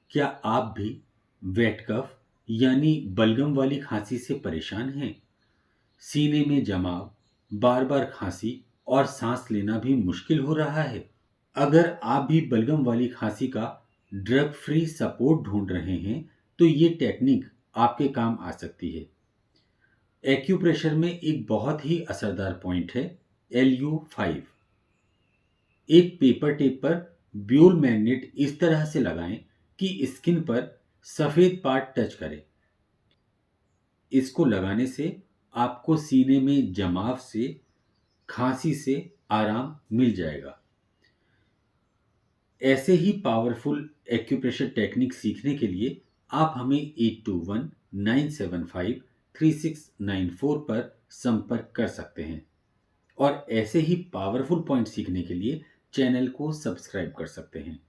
क्या आप भी वेट कफ यानी बलगम वाली खांसी से परेशान हैं? सीने में जमाव, बार-बार खांसी और सांस लेना भी मुश्किल हो रहा है? अगर आप भी बलगम वाली खांसी का ड्रग फ्री सपोर्ट ढूंढ रहे हैं, तो ये टेक्निक आपके काम आ सकती है। एक्यूप्रेशर में एक बहुत ही असरदार पॉइंट है LU5। एक पेपर टेप पर ब्यूल मैग्नेट इस तरह से लगाएं कि स्किन पर सफेद पार्ट टच करे। इसको लगाने से आपको सीने में जमाव से, खांसी से आराम मिल जाएगा। ऐसे ही पावरफुल एक्यूप्रेशर टेक्निक सीखने के लिए आप हमें 8219753694 पर संपर्क कर सकते हैं और ऐसे ही पावरफुल पॉइंट सीखने के लिए चैनल को सब्सक्राइब कर सकते हैं।